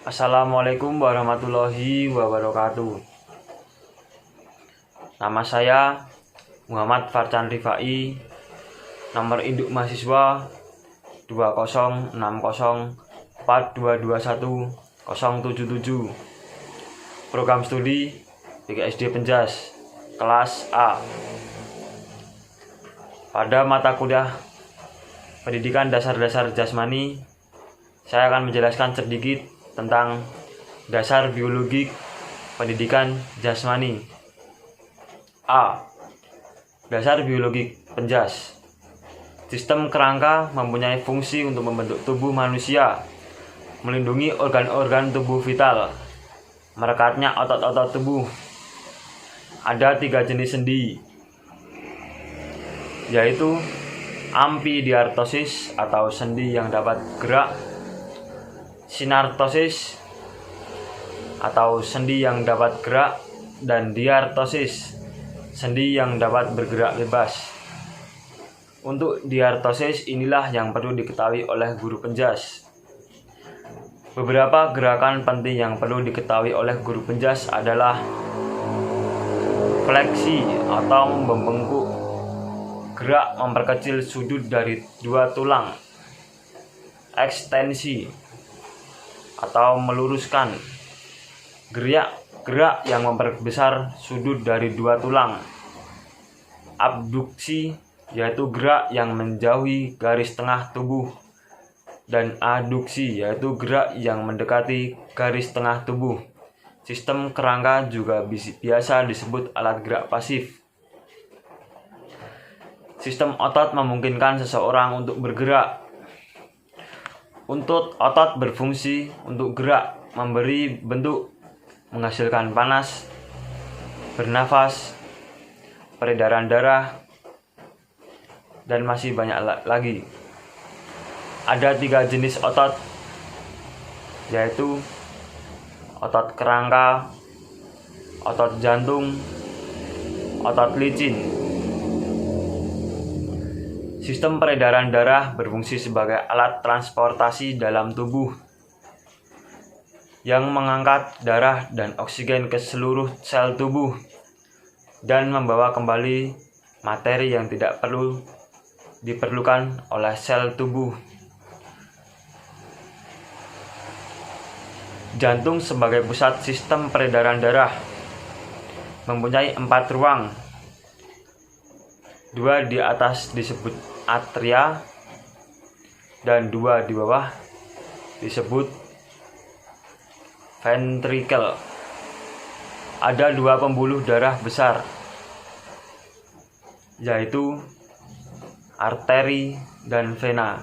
Assalamualaikum warahmatullahi wabarakatuh. Nama saya Muhammad Farcan Rifai. Nomor induk mahasiswa 20604221 Program studi PGSD Penjas kelas A. Pada mata kuliah Pendidikan Dasar-Dasar Jasmani, saya akan menjelaskan sedikit tentang dasar biologi pendidikan jasmani. A. Dasar biologi penjas. Sistem kerangka mempunyai fungsi untuk membentuk tubuh manusia, melindungi organ-organ tubuh vital, merekatnya otot-otot tubuh. Ada 3 jenis sendi, yaitu amfidiartosis atau sendi yang dapat gerak, sinartosis atau sendi yang dapat gerak, dan diartosis, sendi yang dapat bergerak bebas. Untuk diartosis inilah yang perlu diketahui oleh guru penjas. Beberapa gerakan penting yang perlu diketahui oleh guru penjas adalah fleksi atau membengkuk, gerak memperkecil sudut dari 2 tulang, ekstensi atau meluruskan, gerak yang memperbesar sudut dari 2 tulang, abduksi yaitu gerak yang menjauhi garis tengah tubuh, dan aduksi yaitu gerak yang mendekati garis tengah tubuh. Sistem kerangka juga biasa disebut alat gerak pasif. Sistem otot memungkinkan seseorang untuk bergerak. Untuk otot berfungsi untuk gerak, memberi bentuk, menghasilkan panas, bernafas, peredaran darah, dan masih banyak lagi. Ada 3 jenis otot, yaitu otot kerangka, otot jantung, otot licin. Sistem peredaran darah berfungsi sebagai alat transportasi dalam tubuh yang mengangkat darah dan oksigen ke seluruh sel tubuh dan membawa kembali materi yang tidak perlu diperlukan oleh sel tubuh. Jantung sebagai pusat sistem peredaran darah mempunyai 4 ruang. 2 di atas disebut atria dan 2 di bawah disebut ventricle. Ada 2 pembuluh darah besar, yaitu arteri dan vena.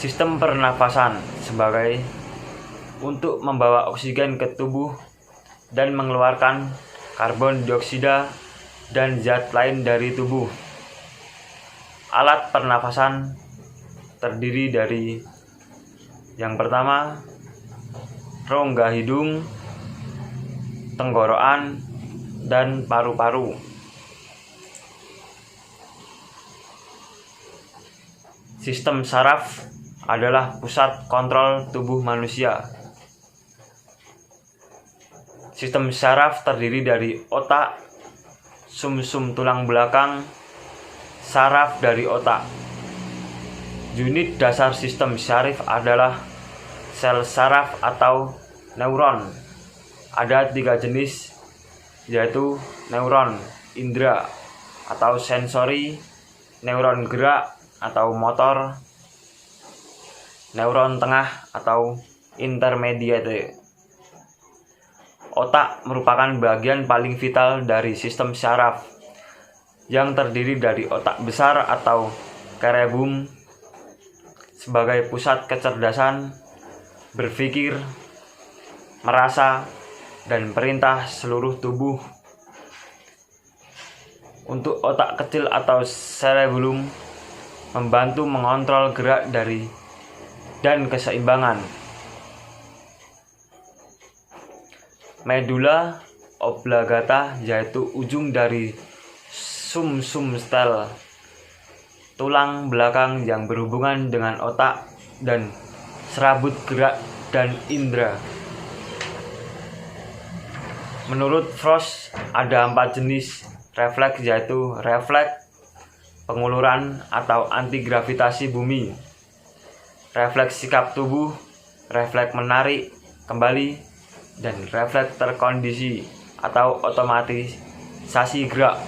Sistem pernafasan sebagai untuk membawa oksigen ke tubuh dan mengeluarkan karbon dioksida dan zat lain dari tubuh. Alat pernafasan terdiri dari yang pertama, rongga hidung, tenggorokan, dan paru-paru. Sistem saraf adalah pusat kontrol tubuh manusia. Sistem saraf terdiri dari otak, sumsum tulang belakang, saraf dari otak. Unit dasar sistem saraf adalah sel saraf atau neuron. Ada 3 jenis, yaitu neuron indera atau sensori, neuron gerak atau motor, neuron tengah atau intermediate. Otak merupakan bagian paling vital dari sistem saraf, yang terdiri dari otak besar atau cerebrum sebagai pusat kecerdasan, berpikir, merasa, dan perintah seluruh tubuh. Untuk otak kecil atau cerebellum membantu mengontrol gerak dan keseimbangan. Medula oblongata yaitu ujung dari sumsum sel tulang belakang yang berhubungan dengan otak dan serabut gerak, dan indera. Menurut Frost, ada 4 jenis refleks, yaitu refleks penguluran atau anti-gravitasi bumi, refleks sikap tubuh, refleks menarik kembali, dan refleks terkondisi atau otomatisasi gerak.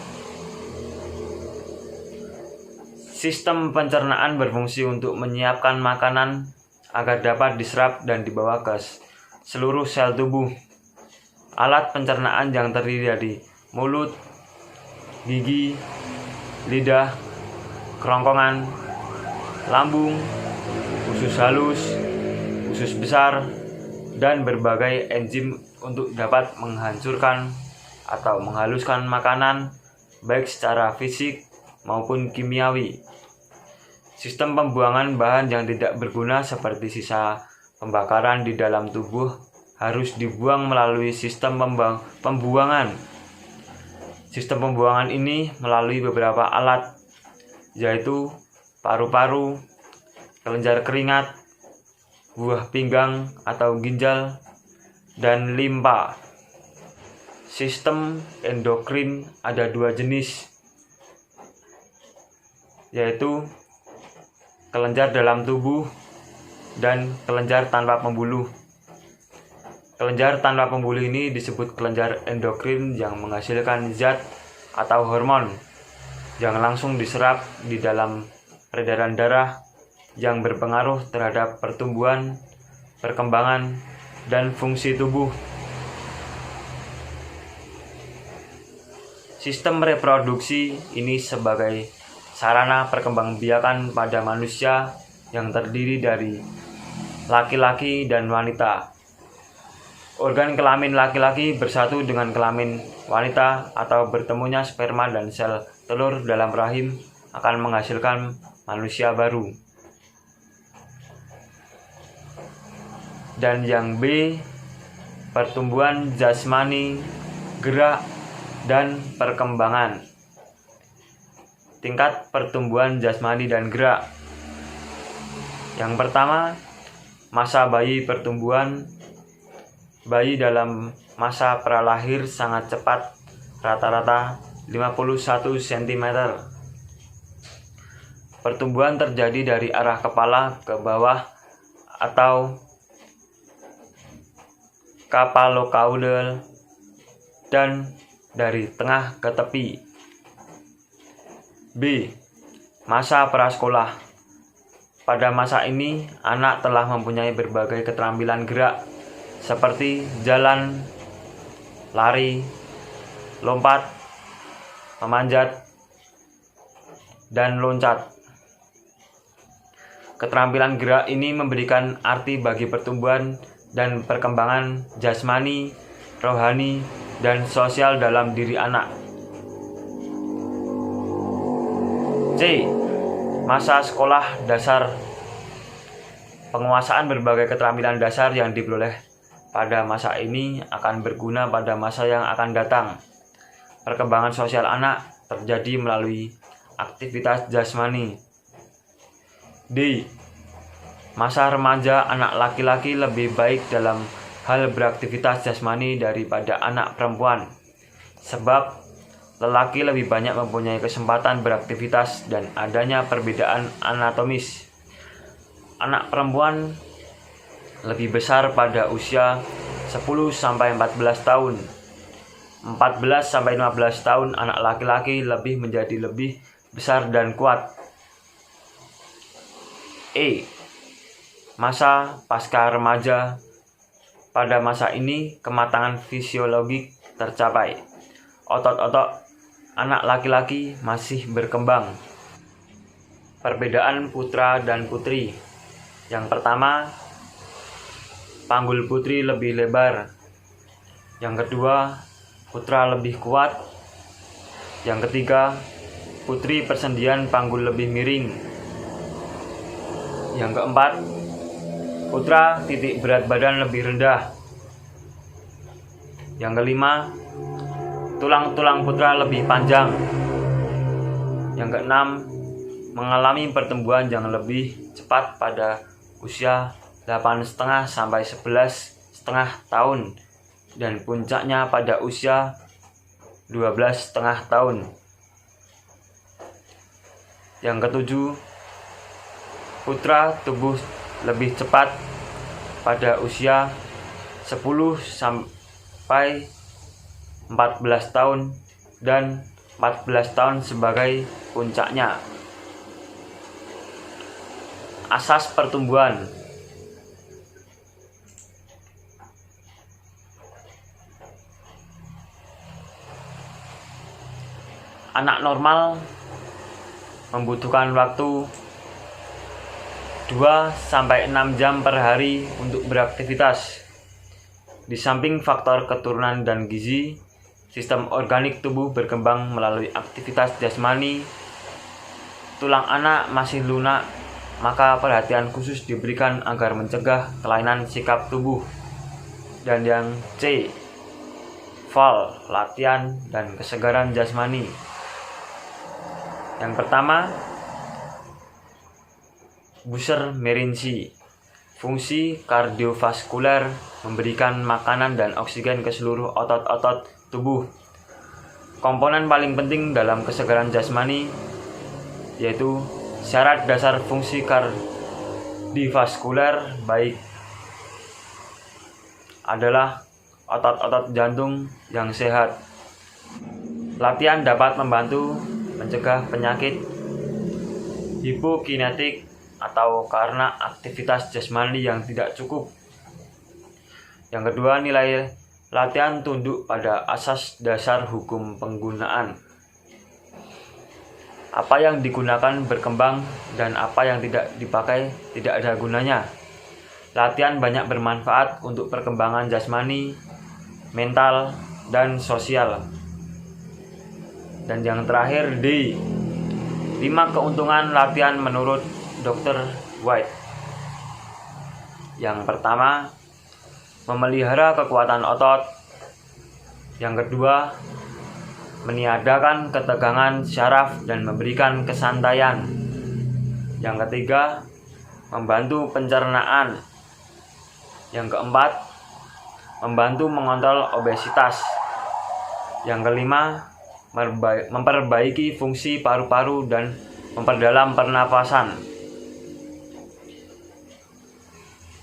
Sistem pencernaan berfungsi untuk menyiapkan makanan agar dapat diserap dan dibawa ke seluruh sel tubuh. Alat pencernaan yang terdiri dari mulut, gigi, lidah, kerongkongan, lambung, usus halus, usus besar, dan berbagai enzim untuk dapat menghancurkan atau menghaluskan makanan baik secara fisik maupun kimiawi. Sistem pembuangan bahan yang tidak berguna seperti sisa pembakaran di dalam tubuh harus dibuang melalui sistem pembuangan. Sistem pembuangan ini melalui beberapa alat, yaitu paru-paru, kelenjar keringat, buah pinggang atau ginjal, dan limpa. Sistem endokrin ada 2 jenis, yaitu kelenjar dalam tubuh dan kelenjar tanpa pembuluh. Kelenjar tanpa pembuluh ini disebut kelenjar endokrin yang menghasilkan zat atau hormon yang langsung diserap di dalam peredaran darah yang berpengaruh terhadap pertumbuhan, perkembangan, dan fungsi tubuh. Sistem reproduksi ini sebagai sarana perkembangbiakan pada manusia yang terdiri dari laki-laki dan wanita. Organ kelamin laki-laki bersatu dengan kelamin wanita atau bertemunya sperma dan sel telur dalam rahim akan menghasilkan manusia baru. Dan yang B, pertumbuhan jasmani, gerak, dan perkembangan. Tingkat pertumbuhan jasmani dan gerak. Yang pertama, masa bayi pertumbuhan. Bayi dalam masa pralahir sangat cepat, rata-rata 51 cm. Pertumbuhan terjadi dari arah kepala ke bawah atau kapalokaudal dan dari tengah ke tepi. B. Masa prasekolah. Pada masa ini, anak telah mempunyai berbagai keterampilan gerak seperti jalan, lari, lompat, memanjat, dan loncat. Keterampilan gerak ini memberikan arti bagi pertumbuhan dan perkembangan jasmani, rohani, dan sosial dalam diri anak. C. Masa sekolah dasar. Penguasaan berbagai keterampilan dasar yang diperoleh pada masa ini akan berguna pada masa yang akan datang. Perkembangan sosial anak terjadi melalui aktivitas jasmani. D. Masa remaja anak laki-laki lebih baik dalam hal beraktivitas jasmani daripada anak perempuan, sebab lelaki lebih banyak mempunyai kesempatan beraktivitas dan adanya perbedaan anatomis. Anak perempuan lebih besar pada usia 10-14 tahun. 14-15 tahun anak laki-laki menjadi lebih besar dan kuat. E. Masa pasca remaja. Pada masa ini kematangan fisiologik tercapai. Otot-otot anak laki-laki masih berkembang. Perbedaan putra dan putri. Yang pertama, panggul putri lebih lebar. Yang kedua, putra lebih kuat. Yang ketiga, putri persendian panggul lebih miring. Yang keempat, putra titik berat badan lebih rendah. Yang kelima, tulang-tulang putra lebih panjang. Yang keenam, mengalami pertumbuhan yang lebih cepat pada usia 8,5 sampai 11,5 tahun dan puncaknya pada usia 12,5 tahun. Yang ketujuh, putra tumbuh lebih cepat pada usia 10 sampai 14 tahun dan 14 tahun sebagai puncaknya. Asas pertumbuhan. Anak normal membutuhkan waktu 2-6 jam per hari untuk beraktivitas. Di samping faktor keturunan dan gizi, sistem organik tubuh berkembang melalui aktivitas jasmani. Tulang anak masih lunak, maka perhatian khusus diberikan agar mencegah kelainan sikap tubuh. Dan yang C, VAL, latihan dan kesegaran jasmani. Yang pertama, Buser-Mehrinsky, fungsi kardiovaskuler, memberikan makanan dan oksigen ke seluruh otot-otot tubuh. Komponen paling penting dalam kesegaran jasmani yaitu syarat dasar fungsi kardiovaskuler baik adalah otot-otot jantung yang sehat. Latihan dapat membantu mencegah penyakit hipokinetik atau karena aktivitas jasmani yang tidak cukup. Yang kedua, nilai latihan tunduk pada asas dasar hukum penggunaan. Apa yang digunakan berkembang dan apa yang tidak dipakai tidak ada gunanya. Latihan banyak bermanfaat untuk perkembangan jasmani, mental, dan sosial. Dan yang terakhir, D, 5 keuntungan latihan menurut Dr. White. Yang pertama, memelihara kekuatan otot. Yang kedua, meniadakan ketegangan syaraf dan memberikan kesantaian. Yang ketiga, membantu pencernaan. Yang keempat, membantu mengontrol obesitas. Yang kelima, memperbaiki fungsi paru-paru dan memperdalam pernafasan.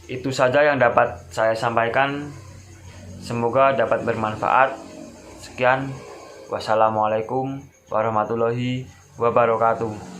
Itu saja yang dapat saya sampaikan. Semoga dapat bermanfaat. Sekian. Wassalamualaikum warahmatullahi wabarakatuh.